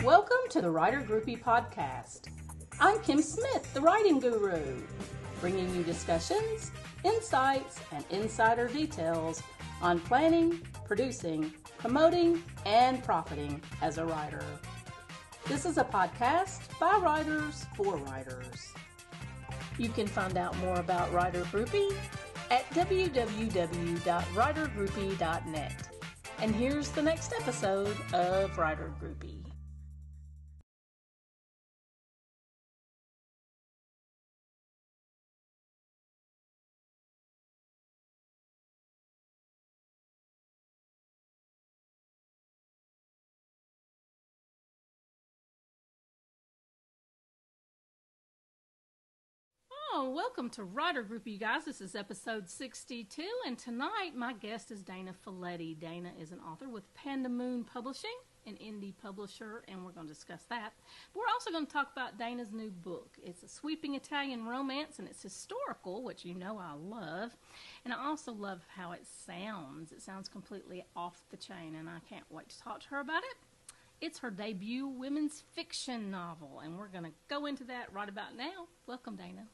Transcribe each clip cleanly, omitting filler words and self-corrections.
Welcome to the Writer Groupie Podcast. I'm Kim Smith, the writing guru, bringing you discussions, insights, and insider details on planning, producing, promoting, and profiting as a writer. This is a podcast by writers for writers. You can find out more about Writer Groupie at www.writergroupie.net. And here's the next episode of Writer Groupie. Oh, welcome to Writer Group, you guys. This is episode 62, and tonight my guest is Dana Faletti. Dana is an author with Panda Moon Publishing, an indie publisher, and we're going to discuss that. But we're also going to talk about Dana's new book. It's a sweeping Italian romance, and it's historical, which you know I love. And I also love how it sounds. It sounds completely off the chain, and I can't wait to talk to her about it. It's her debut women's fiction novel, and we're going to go into that right about now. Welcome, Dana.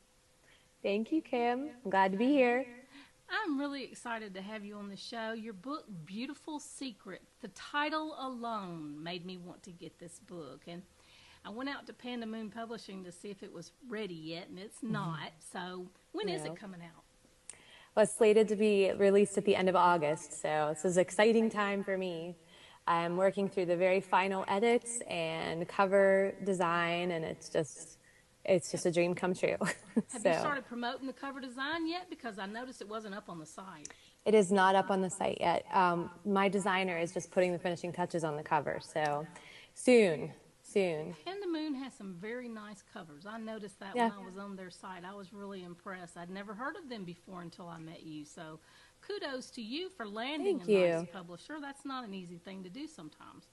Thank you, Kim. I'm glad to be here. I'm really excited to have you on the show. Your book, Beautiful Secret, the title alone made me want to get this book. And I went out to Panda Moon Publishing to see if it was ready yet, and it's not. So when is it coming out? Well, it's slated to be released at the end of August, so this is an exciting time for me. I'm working through the very final edits and cover design, and it's just a dream come true. Have you started promoting the cover design yet? Because I noticed it wasn't up on the site. It is not up on the site yet. My designer is just putting the finishing touches on the cover, so soon. Panda Moon has some very nice covers. I noticed that when I was on their site. I was really impressed. I'd never heard of them before until I met you, so kudos to you for landing nice publisher. That's not an easy thing to do sometimes.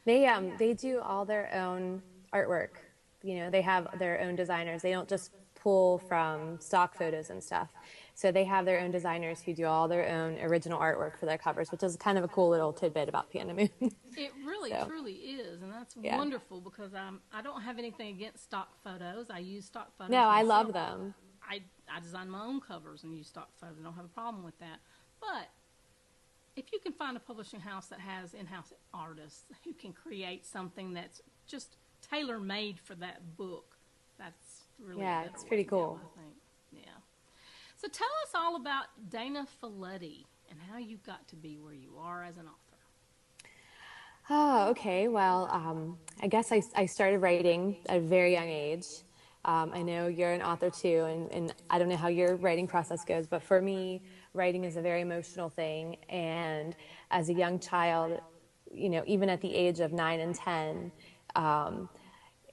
They do all their own artwork. You know, they have their own designers. They don't just pull from stock photos and stuff. So they have their own designers who do all their own original artwork for their covers, which is kind of a cool little tidbit about Panda Moon. It really, truly is, and that's wonderful because I don't have anything against stock photos. I use stock photos. No, I love them. I design my own covers and use stock photos. I don't have a problem with that. But if you can find a publishing house that has in-house artists who can create something that's just tailor-made for that book, that's really it's pretty cool. I think. Yeah. So tell us all about Dana Faletti and how you got to be where you are as an author. Oh, okay. Well, I guess I started writing at a very young age. I know you're an author too, and I don't know how your writing process goes, but for me, writing is a very emotional thing. And as a young child, you know, even at the age of 9 and 10,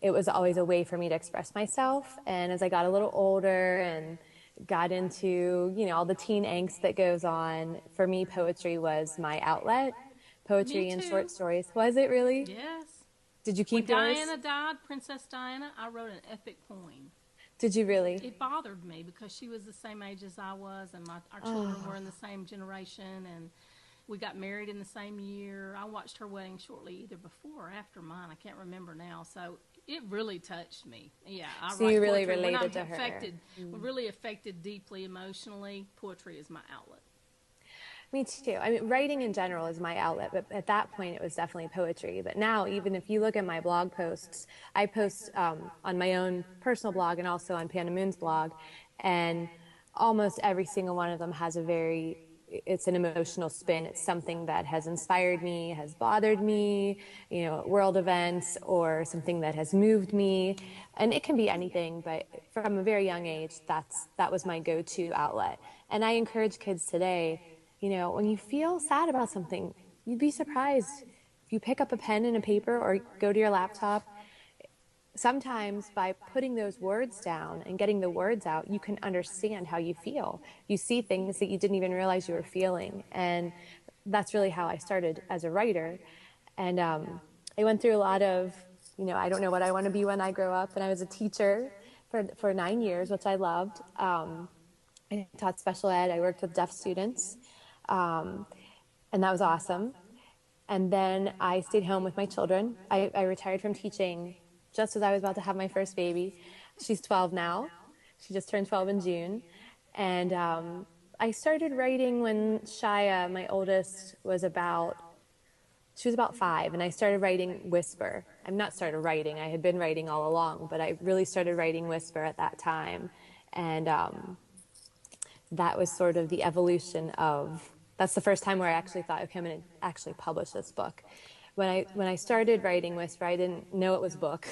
it was always a way for me to express myself. And as I got a little older and got into, you know, all the teen angst that goes on, for me, poetry was my outlet. Poetry and short stories. Was it really? Yes. Did you keep when yours? Diana died, Princess Diana, I wrote an epic poem. Did you really? It bothered me because she was the same age as I was, and our children were in the same generation, and we got married in the same year. I watched her wedding shortly either before or after mine. I can't remember now. So it really touched me. Yeah, so you really related to her. Really affected deeply emotionally. Poetry is my outlet. Me too. I mean, writing in general is my outlet, but at that point it was definitely poetry. But now, even if you look at my blog posts, I post on my own personal blog and also on Panda Moon's blog, and almost every single one of them has it's an emotional spin. It's something that has inspired me, has bothered me, you know, world events or something that has moved me. And it can be anything, but from a very young age, that was my go-to outlet. And I encourage kids today, you know, when you feel sad about something, you'd be surprised if you pick up a pen and a paper or go to your laptop. Sometimes by putting those words down and getting the words out, you can understand how you feel. You see things that you didn't even realize you were feeling. And that's really how I started as a writer. And I went through a lot of, you know, I don't know what I want to be when I grow up. And I was a teacher for 9 years, which I loved. I taught special ed. I worked with deaf students. And that was awesome. And then I stayed home with my children. I retired from teaching just as I was about to have my first baby. She's 12 now. She just turned 12 in June. And I started writing when Shia, my oldest, she was about 5, and I started writing Whisper. I'm not started writing, I had been writing all along, but I really started writing Whisper at that time. And that was sort of the evolution of, that's the first time where I actually thought, okay, I'm going to actually publish this book. When I started writing Whisper, I didn't know it was a book.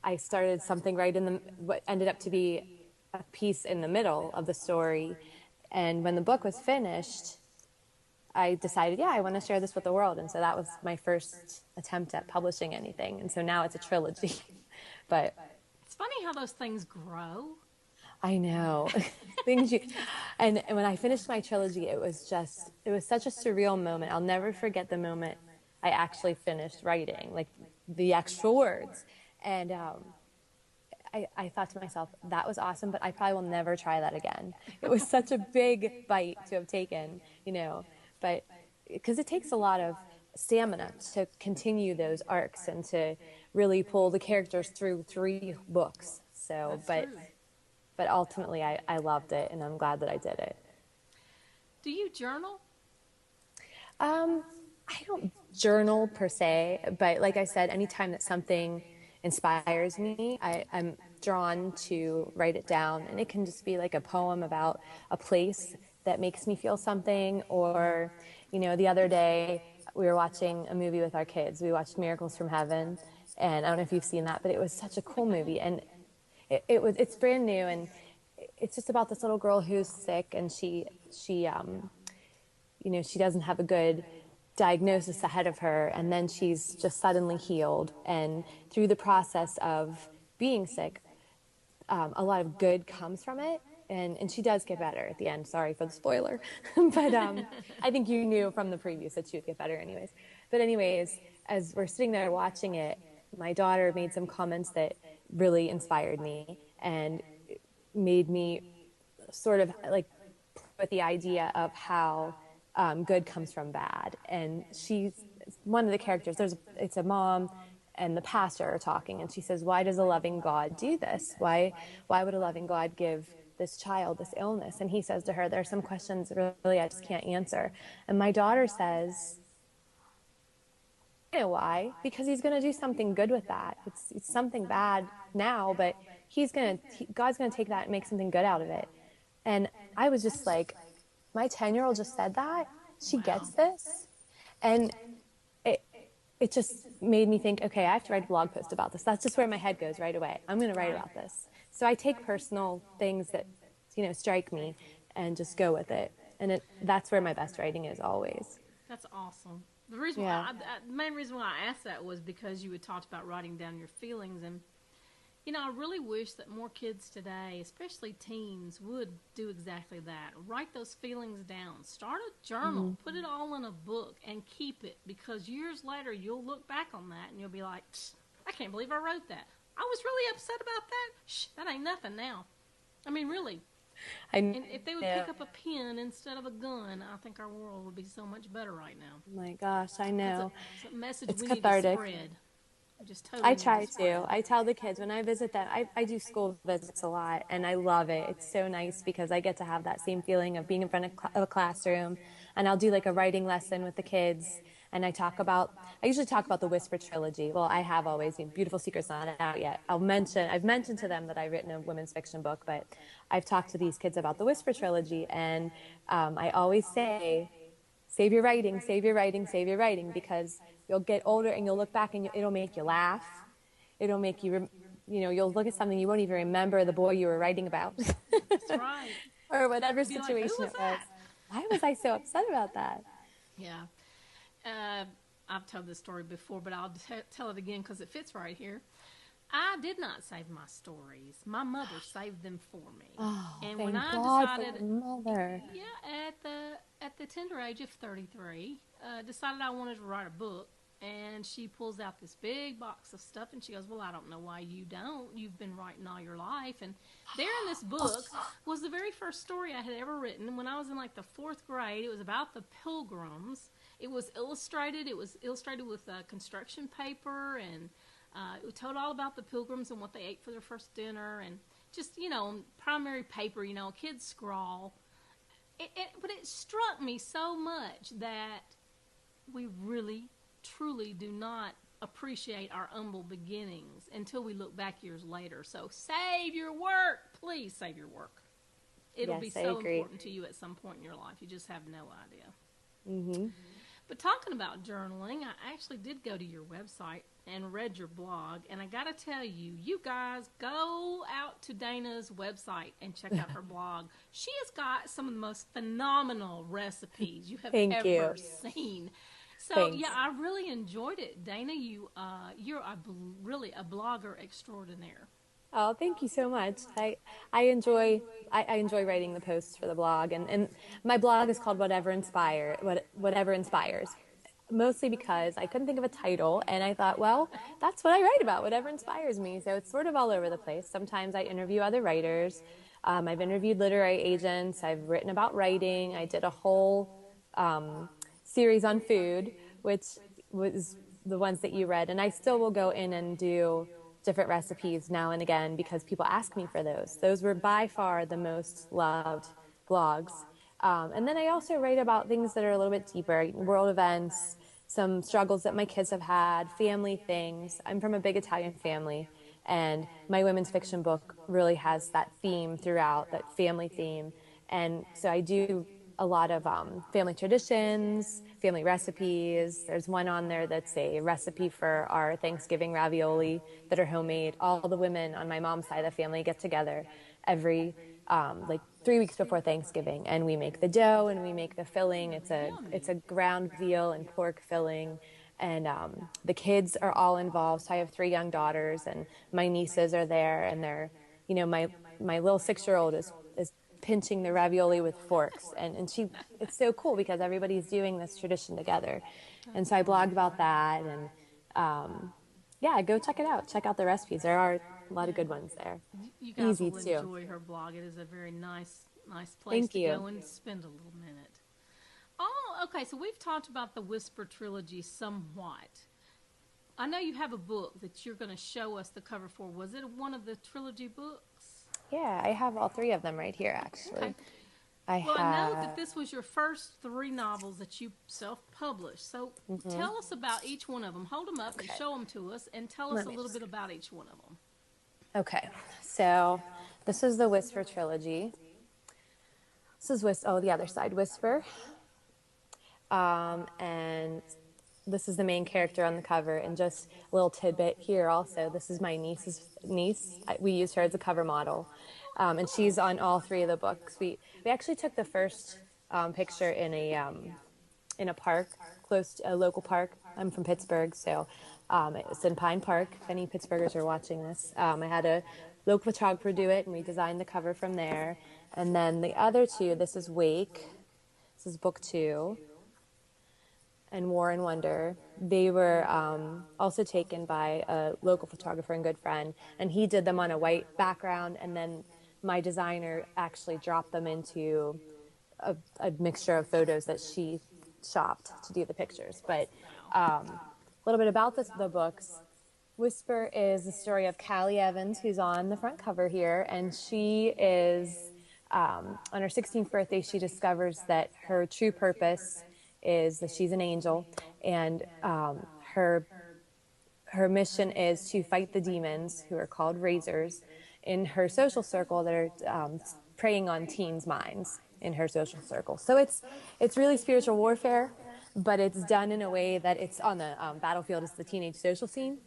I started something right in what ended up to be a piece in the middle of the story. And when the book was finished, I decided, yeah, I want to share this with the world. And so that was my first attempt at publishing anything. And so now it's a trilogy. But it's funny how those things grow. I know. And when I finished my trilogy, it was such a surreal moment. I'll never forget the moment I actually finished writing, like the actual words. And I thought to myself, that was awesome, but I probably will never try that again. It was such a big bite to have taken, but because it takes a lot of stamina to continue those arcs and to really pull the characters through 3 books. So, but ultimately I loved it, and I'm glad that I did it. Do you journal? I don't journal per se, but like I said, anytime that something inspires me, I'm drawn to write it down. And it can just be like a poem about a place that makes me feel something. Or, the other day we were watching a movie with our kids. We watched Miracles from Heaven. And I don't know if you've seen that, but it was such a cool movie. And it's brand new. And it's just about this little girl who's sick, and she doesn't have a good diagnosis ahead of her, and then she's just suddenly healed. And through the process of being sick, a lot of good comes from it, and she does get better at the end. Sorry for the spoiler. But I think you knew from the previews that she would get better anyways. But anyways, as we're sitting there watching it, my daughter made some comments that really inspired me and made me sort of like with the idea of how good comes from bad. And she's one of the characters. It's a mom and the pastor are talking, and she says, "Why does a loving God do this? Why would a loving God give this child this illness?" And he says to her, "There are some questions that really I just can't answer." And my daughter says, "I know why, because he's going to do something good with that. It's something bad now, but God's going to take that and make something good out of it." And I was just like, my 10-year-old just said that. She gets this. And it just made me think, okay, I have to write a blog post about this. That's just where my head goes right away. I'm going to write about this. So I take personal things that, strike me and just go with it. And that's where my best writing is always. That's awesome. The reason why the main reason why I asked that was because you had talked about writing down your feelings, and I really wish that more kids today, especially teens, would do exactly that. Write those feelings down. Start a journal. Put it all in a book and keep it, because years later you'll look back on that and you'll be like, I can't believe I wrote that. I was really upset about that. That ain't nothing now. I mean, really. And if they would pick up a pen instead of a gun, I think our world would be so much better right now. Oh my gosh, I know. It's a message it's we cathartic. Need to spread. I try to. I tell the kids when I visit them, I do school visits a lot, and I love it. It's so nice because I get to have that same feeling of being in front of a classroom, and I'll do like a writing lesson with the kids, and I usually talk about the Whisper Trilogy. Well, I have always. Beautiful Secret's not out yet. I've mentioned to them that I've written a women's fiction book, but I've talked to these kids about the Whisper Trilogy, and I always say, save your writing, save your writing, save your writing, because you'll get older and you'll look back and it'll make you laugh. It'll make you, you'll look at something, you won't even remember the boy you were writing about. That's right. Or whatever situation it was. Why was I so upset about that? Yeah. I've told this story before, but I'll tell it again because it fits right here. I did not save my stories. My mother saved them for me. Oh, and thank when I God decided, for mother. Yeah, at the tender age of 33, decided I wanted to write a book, And she pulls out this big box of stuff, and she goes, well, I don't know why you don't. You've been writing all your life. And there in this book was the very first story I had ever written. When I was in like the 4th grade, it was about the Pilgrims. It was illustrated. It was illustrated with construction paper, and it told all about the Pilgrims and what they ate for their first dinner, and just, primary paper, kids scrawl. But it struck me so much that we really truly do not appreciate our humble beginnings until we look back years later. So save your work. Please save your work. It'll be so important to you at some point in your life. You just have no idea. Mm-hmm. But talking about journaling, I actually did go to your website and read your blog. And I got to tell you, you guys go out to Dana's website and check out her blog. She has got some of the most phenomenal recipes you have ever seen. So, Thanks. yeah, I really enjoyed it. Dana, you're really a blogger extraordinaire. Oh, thank you so much. I enjoy writing the posts for the blog, and my blog is called Whatever Inspires, mostly because I couldn't think of a title, and I thought, well, that's what I write about, whatever inspires me. So it's sort of all over the place. Sometimes I interview other writers. I've interviewed literary agents. I've written about writing. I did a whole series on food, which was the ones that you read, and I still will go in and do different recipes now and again because people ask me for those. Those were by far the most loved blogs. And then I also write about things that are a little bit deeper, world events, some struggles that my kids have had, family things. I'm from a big Italian family, and my women's fiction book really has that theme throughout, that family theme. And so I do a lot of family traditions, family recipes. There's one on there that's a recipe for our Thanksgiving ravioli that are homemade. All the women on my mom's side of the family get together every 3 weeks before Thanksgiving, and we make the dough and we make the filling. It's a ground veal and pork filling, and the kids are all involved. So I have 3 young daughters, and my nieces are there, and they're, my little 6-year-old is pinching the ravioli with forks, and it's so cool because everybody's doing this tradition together. And so I blogged about that, and go check it out. Check out the recipes. There are a lot of good ones there. You guys Easy will too. Enjoy her blog. It is a very nice place to go and spend a little minute. Oh, okay, so we've talked about the Whisper Trilogy somewhat. I know you have a book that you're going to show us the cover for. Was it one of the trilogy books? Yeah, I have all 3 of them right here, actually. Okay. I know that this was your first 3 novels that you self-published. So tell us about each one of them. Hold them up and show them to us, and tell us a little bit about each one of them. Okay, so this is the Whisper Trilogy. This is the other side, Whisper. And this is the main character on the cover, and just a little tidbit here also. This is my niece's niece. We used her as a cover model, and she's on all 3 of the books. We actually took the first picture in a park, close to a local park. I'm from Pittsburgh, so it's in Pine Park. If any Pittsburghers are watching this, I had a local photographer do it, and we designed the cover from there. And then the other 2, this is Wake. This is book 2. And War and Wonder. They were also taken by a local photographer and good friend, and he did them on a white background, and then my designer actually dropped them into a mixture of photos that she shopped to do the pictures. But a little bit about the books. Whisper is the story of Callie Evans, who's on the front cover here, and she is, on her 16th birthday, she discovers that her true purpose is that she's an angel, and her mission is to fight the demons, who are called razors, in her social circle that are preying on teens' minds in her social circle. So it's really spiritual warfare, but it's done in a way that it's on the battlefield is the teenage social scene,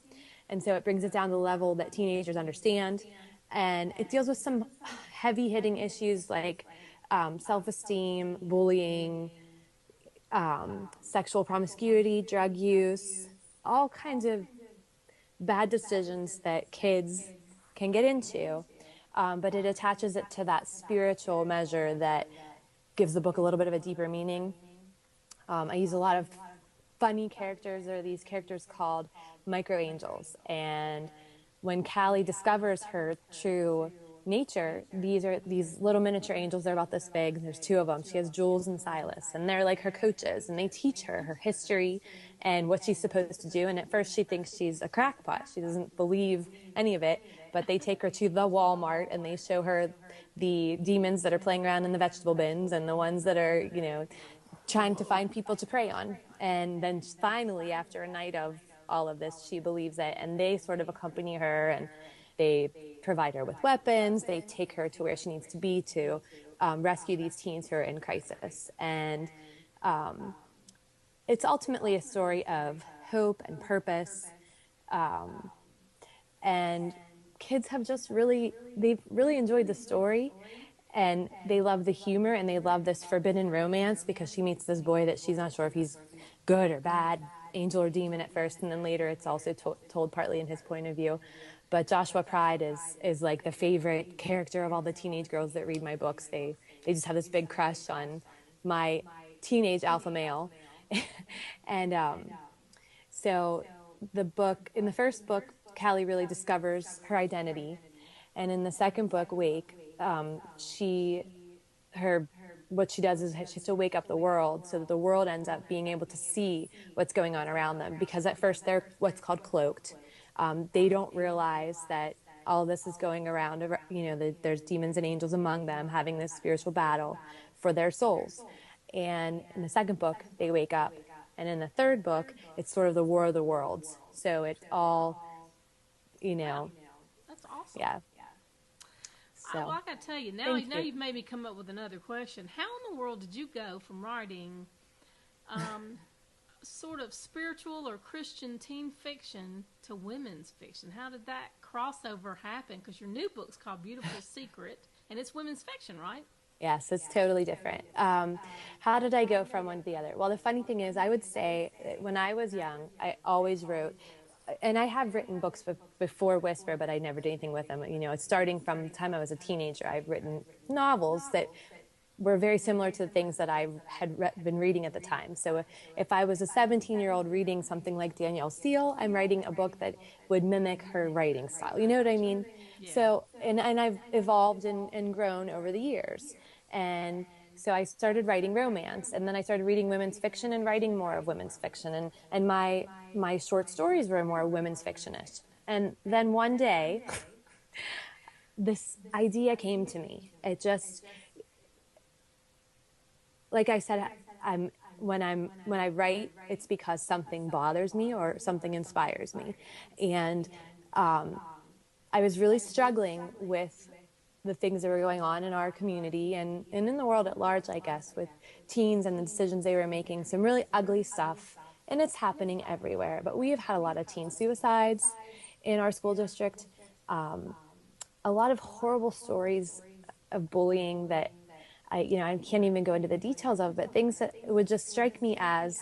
and so it brings it down to the level that teenagers understand, and it deals with some heavy-hitting issues like self-esteem, bullying, sexual promiscuity, drug use, all kinds of bad decisions that kids can get into, but it attaches it to that spiritual measure that gives the book a little bit of a deeper meaning. I use a lot of funny characters are these characters called micro angels. And when Callie discovers her true nature, these are these little miniature angels. They're about this big. There's two of them. She has Jules and Silas, and they're like her coaches, and they teach her history and what she's supposed to do. And at first she thinks she's a crackpot. She doesn't believe any of it, but they take her to the Walmart and they show her the demons that are playing around in the vegetable bins and the ones that are, trying to find people to prey on. And then finally, after a night of all of this, she believes it, and they sort of accompany her, and they provide her with weapons. They take her to where she needs to be to rescue these teens who are in crisis. And it's ultimately a story of hope and purpose. And kids have they've really enjoyed the story. And they love the humor, and they love this forbidden romance, because she meets this boy that she's not sure if he's good or bad, angel or demon at first, and then later it's also told partly in his point of view. But Joshua Pride is like the favorite character of all the teenage girls that read my books. They just have this big crush on my teenage alpha male. And so in the first book, Callie really discovers her identity. And in the second book, Wake, what she does is she has to wake up the world so that the world ends up being able to see what's going on around them. Because at first they're what's called cloaked. They don't realize that all this is going around, there's demons and angels among them having this spiritual battle for their souls. And in the second book, they wake up. And in the third book, it's sort of the War of the Worlds. So it's all, Wow. That's awesome. Yeah. So, I got to tell you, now you've made me come up with another question. How in the world did you go from writing sort of spiritual or Christian teen fiction to women's fiction? How did that crossover happen? Because your new book's called Beautiful Secret, and it's women's fiction, right? Yes, it's totally different. How did I go from one to the other? Well, the funny thing is, I would say when I was young, I always wrote, and I have written books before Whisper, but I never did anything with them. It's starting from the time I was a teenager. I've written novels that were very similar to the things that I had been reading at the time. So if I was a 17-year-old reading something like Danielle Steele, I'm writing a book that would mimic her writing style. You know what I mean? Yeah. So, and I've evolved and grown over the years. And so I started writing romance, and then I started reading women's fiction and writing more of women's fiction. And my short stories were more women's fiction-ish. And then one day, this idea came to me. It just, like I said, when I write, it's because something bothers me or something inspires me. And I was really struggling with the things that were going on in our community and in the world at large, I guess, with teens and the decisions they were making, some really ugly stuff. And it's happening everywhere. But we have had a lot of teen suicides in our school district, a lot of horrible stories of bullying that I can't even go into the details of, but things that would just strike me as,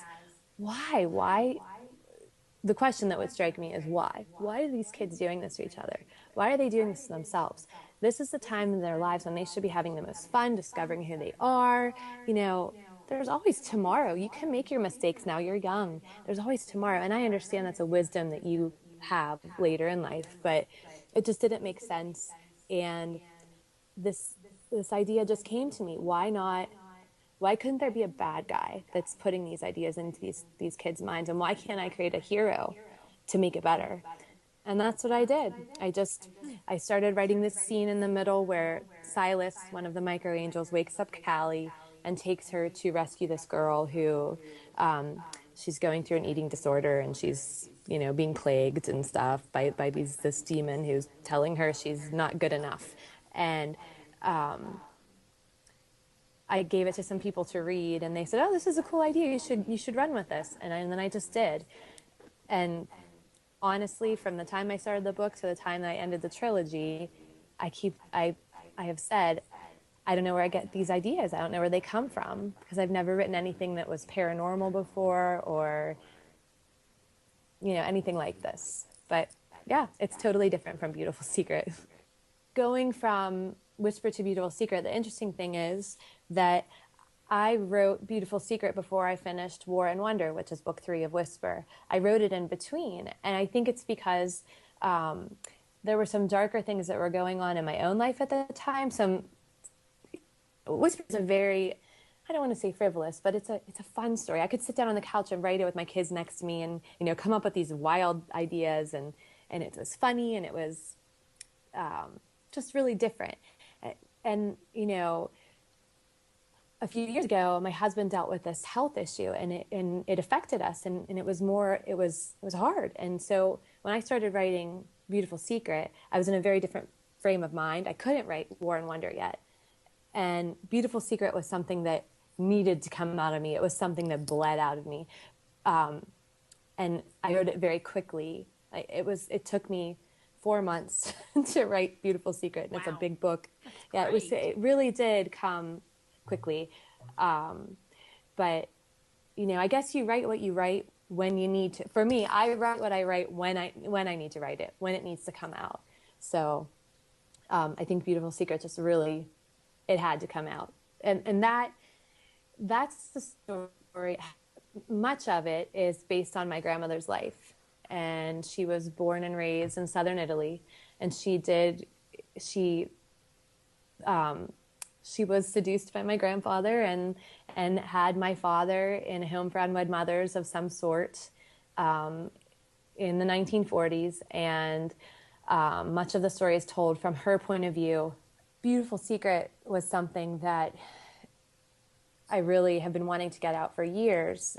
why? The question that would strike me is why? Why are these kids doing this to each other? Why are they doing this to themselves? This is the time in their lives when they should be having the most fun, discovering who they are. There's always tomorrow. You can make your mistakes now. You're young. There's always tomorrow. And I understand that's a wisdom that you have later in life, but it just didn't make sense. And this idea just came to me. Why couldn't there be a bad guy that's putting these ideas into these kids' minds? And why can't I create a hero to make it better? And that's what I did. I started writing this scene in the middle where Silas, one of the micro angels, wakes up Callie and takes her to rescue this girl who she's going through an eating disorder, and she's being plagued and stuff by this demon who's telling her she's not good enough. And I gave it to some people to read, and they said, "Oh, this is a cool idea. You should run with this." And then I just did. And honestly, from the time I started the book to the time that I ended the trilogy, I have said, I don't know where I get these ideas. I don't know where they come from, because I've never written anything that was paranormal before or anything like this. But yeah, it's totally different from Beautiful Secret. Going from Whisper to Beautiful Secret, the interesting thing is that I wrote Beautiful Secret before I finished War and Wonder, which is book 3 of Whisper. I wrote it in between. And I think it's because there were some darker things that were going on in my own life at the time. Whisper is a very, I don't want to say frivolous, but it's a fun story. I could sit down on the couch and write it with my kids next to me and, come up with these wild ideas. And it was funny, and it was just really different. And, a few years ago, my husband dealt with this health issue, and it affected us, and it was hard. And so when I started writing Beautiful Secret, I was in a very different frame of mind. I couldn't write War and Wonder yet. And Beautiful Secret was something that needed to come out of me. It was something that bled out of me. And I wrote it very quickly. It took me 4 months to write Beautiful Secret. And It's a big book. Yeah, it really did come quickly. But, I guess you write what you write when you need to. For me, I write what I write when I need to write it, when it needs to come out. So I think Beautiful Secret just really, it had to come out. And that's the story. Much of it is based on my grandmother's life. And she was born and raised in southern Italy. And she was seduced by my grandfather and had my father in a home for unwed mothers of some sort in the 1940s. And much of the story is told from her point of view. Beautiful Secret was something that I really have been wanting to get out for years,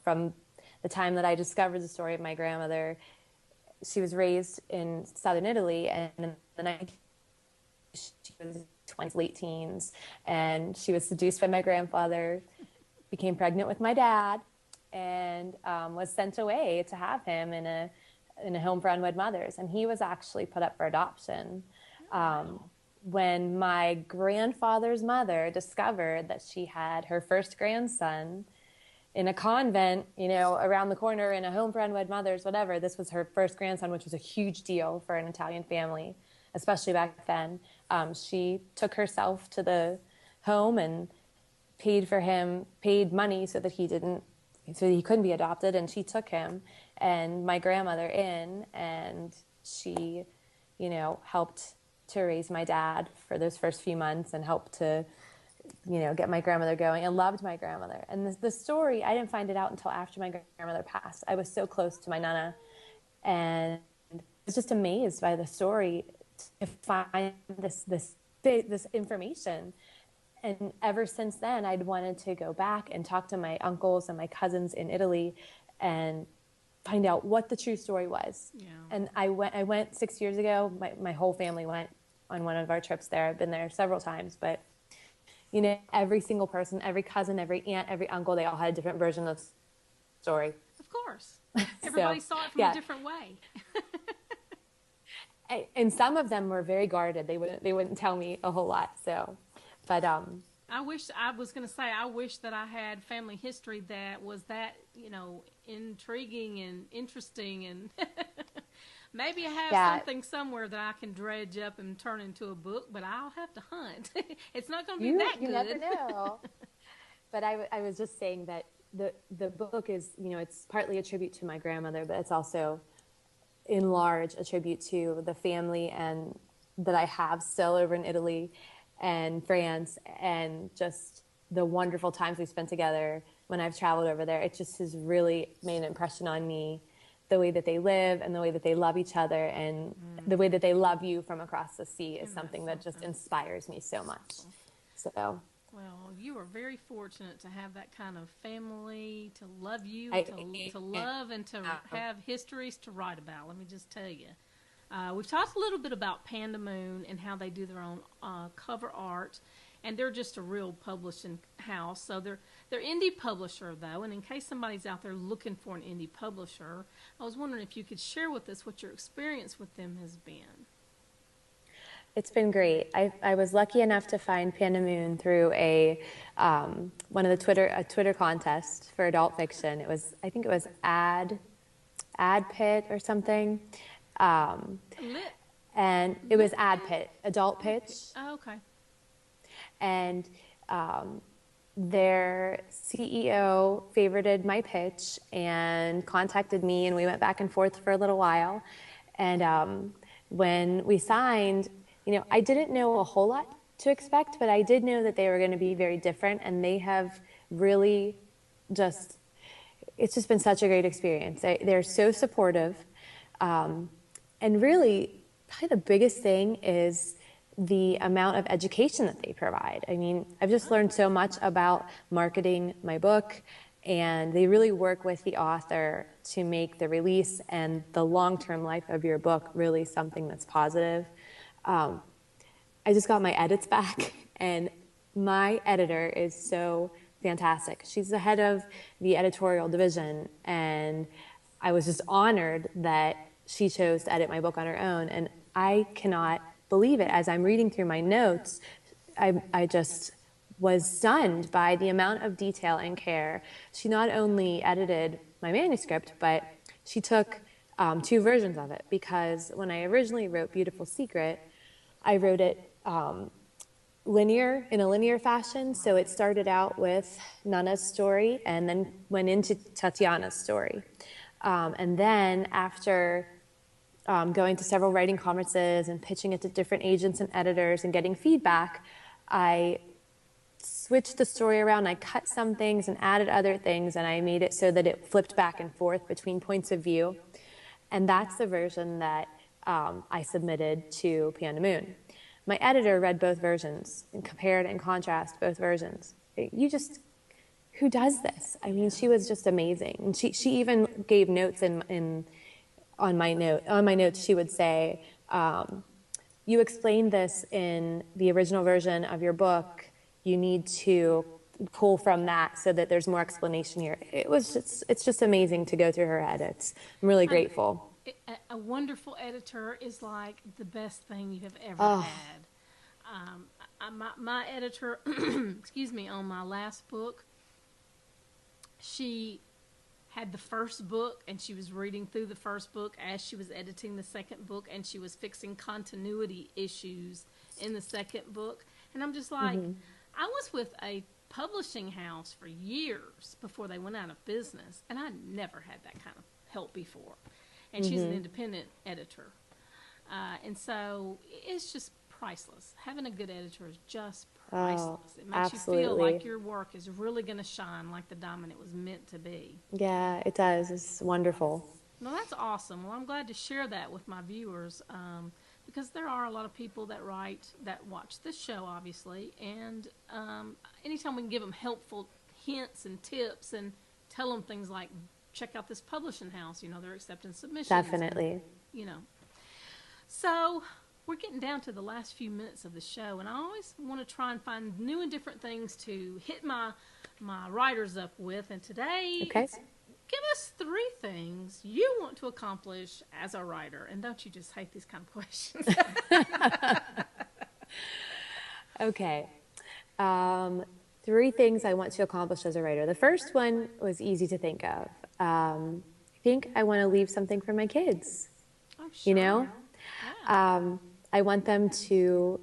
from the time that I discovered the story of my grandmother. She was raised in southern Italy, and in the 1920s, she was 20s, late teens, and she was seduced by my grandfather, became pregnant with my dad, and was sent away to have him in a home for unwed mothers. And he was actually put up for adoption. When my grandfather's mother discovered that she had her first grandson in a convent, around the corner in a home for unwed mothers, whatever, this was her first grandson, which was a huge deal for an Italian family, especially back then. She took herself to the home and paid money so that he couldn't be adopted. And she took him and my grandmother in, and she, helped to raise my dad for those first few months and helped to, get my grandmother going, and loved my grandmother. And the story, I didn't find it out until after my grandmother passed. I was so close to my nana, and I was just amazed by the story to find this information. And ever since then, I'd wanted to go back and talk to my uncles and my cousins in Italy and find out what the true story was. Yeah. And I went 6 years ago. My whole family went on one of our trips there. I've been there several times, but every single person, every cousin, every aunt, every uncle, they all had a different version of the story. Of course. Everybody saw it from a different way. And some of them were very guarded. They wouldn't tell me a whole lot. So, but I wish that I had family history that was that, intriguing and interesting, and maybe I have something somewhere that I can dredge up and turn into a book, but I'll have to hunt. It's not going to be that good. You never know. But I was just saying that the book is, it's partly a tribute to my grandmother, but it's also in large a tribute to the family and that I have still over in Italy and France, and just the wonderful times we spent together when I've traveled over there. It just has really made an impression on me, the way that they live and the way that they love each other, and the way that they love you from across the sea is something that just inspires me so much. So, well, you are very fortunate to have that kind of family to love you, to love, and to have histories to write about. Let me just tell you. We've talked a little bit about Panda Moon and how they do their own cover art, and they're just a real publishing house. So they're indie publisher, though, and in case somebody's out there looking for an indie publisher, I was wondering if you could share with us what your experience with them has been. It's been great. I was lucky enough to find Panda Moon through one of the Twitter contest for adult fiction. I think it was Ad Pit or something. And it was Ad Pit, Adult Pitch. Oh, okay. And their CEO favorited my pitch and contacted me, and we went back and forth for a little while. And when we signed, I didn't know a whole lot to expect, but I did know that they were going to be very different, and they have really it's just been such a great experience. They're so supportive. And really, probably the biggest thing is the amount of education that they provide. I mean, I've just learned so much about marketing my book, and they really work with the author to make the release and the long-term life of your book really something that's positive. I just got my edits back, and my editor is so fantastic. She's the head of the editorial division, and I was just honored that she chose to edit my book on her own, and I cannot believe it. As I'm reading through my notes, I just was stunned by the amount of detail and care. She not only edited my manuscript, but she took 2 versions of it, because when I originally wrote Beautiful Secret, I wrote it in a linear fashion. So it started out with Nana's story and then went into Tatiana's story. And then after going to several writing conferences and pitching it to different agents and editors and getting feedback, I switched the story around. I cut some things and added other things, and I made it so that it flipped back and forth between points of view. And that's the version that I submitted to Panda Moon. My editor read both versions and compared and contrasted both versions. Who does this? I mean, she was just amazing. And she even gave notes on my notes. She would say, you explained this in the original version of your book. You need to pull from that so that there's more explanation here. It's just amazing to go through her edits. I'm really grateful. A wonderful editor is like the best thing you have ever had. My editor, excuse me, on my last book, she had the first book, and she was reading through the first book as she was editing the second book, and she was fixing continuity issues in the second book. And I'm just like, I was with a publishing house for years before they went out of business, and I never had that kind of help before. And she's an independent editor. And so it's just priceless. Having a good editor is just priceless. It makes absolutely. You feel like your work is really going to shine like the diamond it was meant to be. Yeah, it does. It's wonderful. Well, that's awesome. Well, I'm glad to share that with my viewers, because there are a lot of people that watch this show, obviously, and anytime we can give them helpful hints and tips and tell them things like, check out this publishing house, they're accepting submissions. Definitely. And, So we're getting down to the last few minutes of the show, and I always want to try and find new and different things to hit my writers up with. And today, okay. Give us 3 things you want to accomplish as a writer. And don't you just hate these kind of questions? Okay. 3 things I want to accomplish as a writer. The first one was easy to think of. I think I want to leave something for my kids. Oh, sure. Yeah. I want them to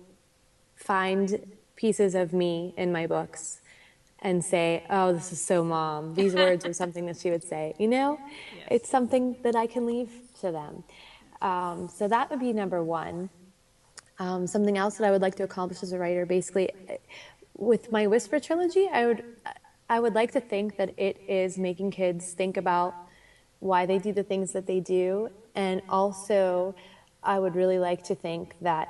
find pieces of me in my books and say, oh, this is so Mom. These words are something that she would say. Yes. It's something that I can leave to them. So that would be number 1. Something else that I would like to accomplish as a writer, basically, with my Whisper Trilogy, I would like to think that it is making kids think about why they do the things that they do, and also I would really like to think that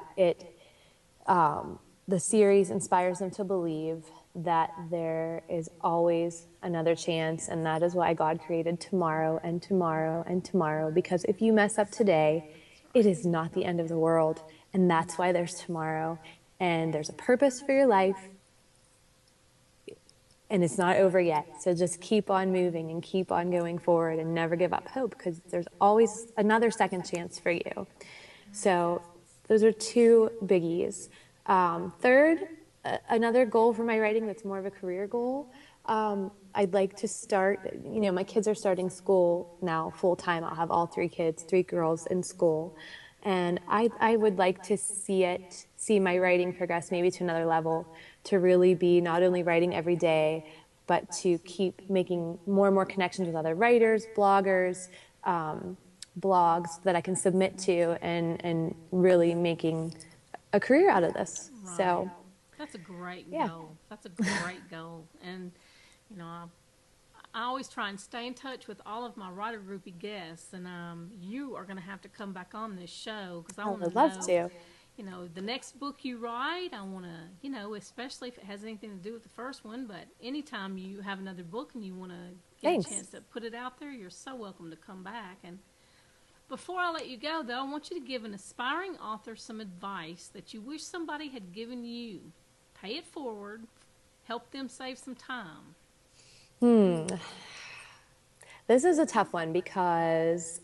the series inspires them to believe that there is always another chance, and that is why God created tomorrow and tomorrow and tomorrow, because if you mess up today, it is not the end of the world, and that's why there's tomorrow, and there's a purpose for your life, and it's not over yet. So just keep on moving and keep on going forward and never give up hope, because there's always another second chance for you. So those are 2 biggies. Third, another goal for my writing that's more of a career goal. I'd like to start, my kids are starting school now full time. I'll have all 3 kids, 3 girls in school. And I would like to see my writing progress maybe to another level, to really be not only writing every day, but to keep making more and more connections with other writers, bloggers, blogs that I can submit to, and really making a career out of this. Right. So That's a great yeah. goal. That's a great goal. And, you know, I always try and stay in touch with all of my writer groupie guests. And you are going to have to come back on this show because I want to would love know, to. you know, the next book you write. I want to, you know, especially if it has anything to do with the first one. But anytime you have another book and you want to get Thanks. a chance to put it out there, you're so welcome to come back. And before I let you go, though, I want you to give an aspiring author some advice that you wish somebody had given you. Pay it forward. Help them save some time. This is a tough one because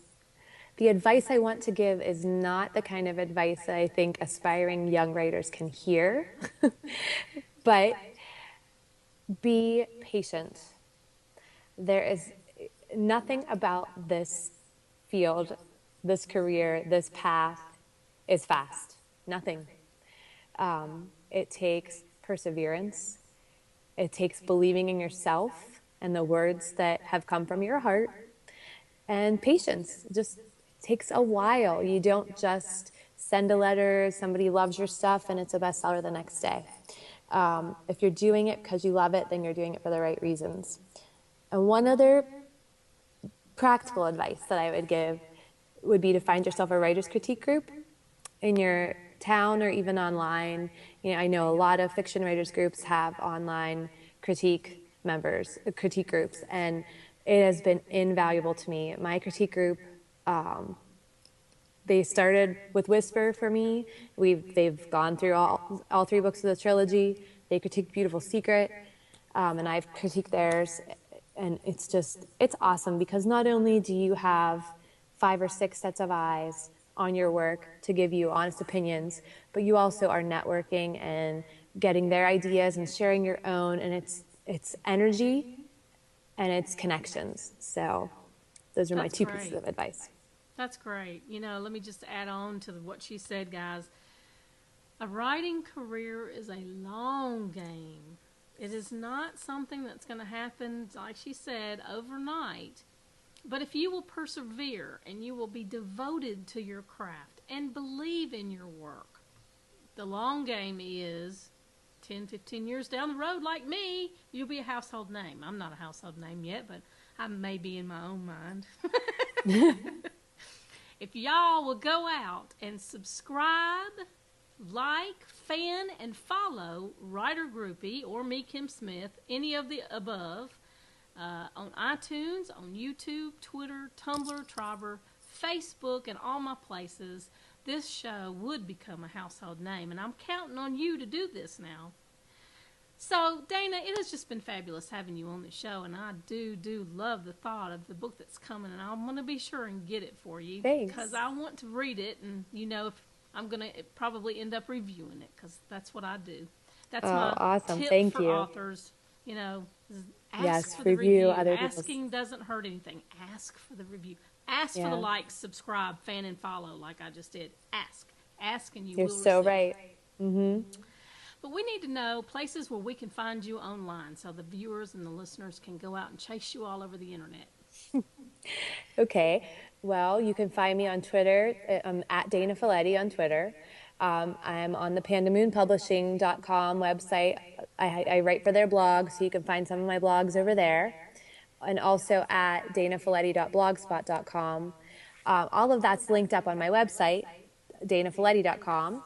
the advice I want to give is not the kind of advice that I think aspiring young writers can hear. But be patient. There is nothing about this field, this career, this path is fast. Nothing. It takes perseverance. It takes believing in yourself and the words that have come from your heart, and patience. It just takes a while. You don't just send a letter, somebody loves your stuff, and it's a bestseller the next day. If you're doing it because you love it, then you're doing it for the right reasons. And one other practical advice that I would give would be to find yourself a writer's critique group in your town or even online. You know, I know a lot of fiction writers groups have online critique groups, and it has been invaluable to me. My critique group, they started with Whisper for me. They've gone through all three books of the trilogy. They critiqued Beautiful Secret, and I've critiqued theirs. And it's awesome because not only do you have 5 or 6 sets of eyes on your work to give you honest opinions, but you also are networking and getting their ideas and sharing your own, and it's energy and it's connections. So those are my 2 pieces of advice. That's great. You know, let me just add on to what she said, guys. A writing career is a long game. It is not something that's going to happen, like she said, overnight. But if you will persevere and you will be devoted to your craft and believe in your work, the long game is 10, 15 years down the road, like me, you'll be a household name. I'm not a household name yet, but I may be in my own mind. If y'all will go out and subscribe, like, fan, and follow Writer Groupie or me, Kim Smith, any of the above, on iTunes, on YouTube, Twitter, Tumblr, Trobber, Facebook, and all my places, this show would become a household name. And I'm counting on you to do this now. So, Dana, it has just been fabulous having you on the show, and I do love the thought of the book that's coming, and I'm going to be sure and get it for you. Thanks. Because I want to read it, and, you know, if I'm going to probably end up reviewing it, because that's what I do. That's my awesome. tip Thank for you. authors. You know, ask Yes, for the review review. other people's. Asking doesn't hurt anything. Ask for the review. Ask for Yeah. the like, subscribe, fan, and follow, like I just did. Ask, and you You're will so receive. right. Mm-hmm. But we need to know places where we can find you online so the viewers and the listeners can go out and chase you all over the internet. Okay. Well, you can find me on Twitter. I'm at Dana Faletti on Twitter. I'm on the pandamoonpublishing.com website. I write for their blog, so you can find some of my blogs over there. And also at danafaletti.blogspot.com. All of that's linked up on my website, danafaletti.com.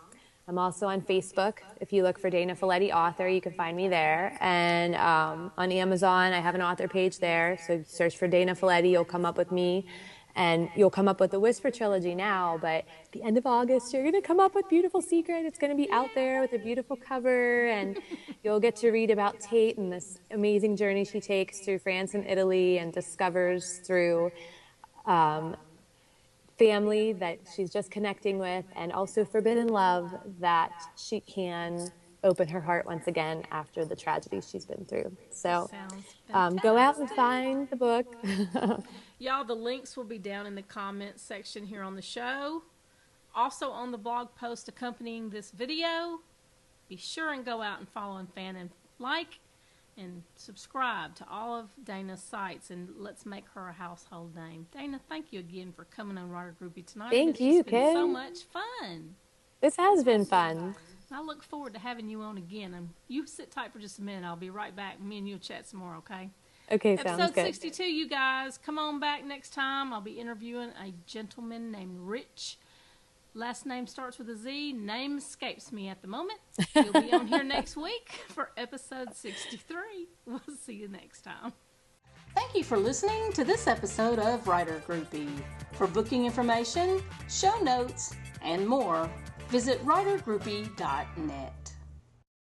I'm also on Facebook. If you look for Dana Faletti author, you can find me there. And on Amazon, I have an author page there. So search for Dana Faletti, you'll come up with me. And you'll come up with the Whisper Trilogy now, but at the end of August, you're going to come up with Beautiful Secret. It's going to be out there with a beautiful cover, and you'll get to read about Tate and this amazing journey she takes through France and Italy and discovers through family that she's just connecting with, and also forbidden love that she can open her heart once again after the tragedy she's been through. So go out and find the book. Y'all, the links will be down in the comments section here on the show. also on the blog post accompanying this video. Be sure and go out and follow and fan and like and subscribe to all of Dana's sites, and let's make her a household name. Dana, thank you again for coming on Writer Groupie tonight. Thank you, Kim. It's been so much fun. This has been fun. I look forward to having you on again. And you sit tight for just a minute. I'll be right back. Me and you'll chat some more, okay? Okay, sounds good. Episode 62, you guys. Come on back next time. I'll be interviewing a gentleman named Rich. Last name starts with a Z. Name escapes me at the moment. He'll be on here next week for episode 63. We'll see you next time. Thank you for listening to this episode of Writer Groupie. For booking information, show notes, and more, visit writergroupie.net.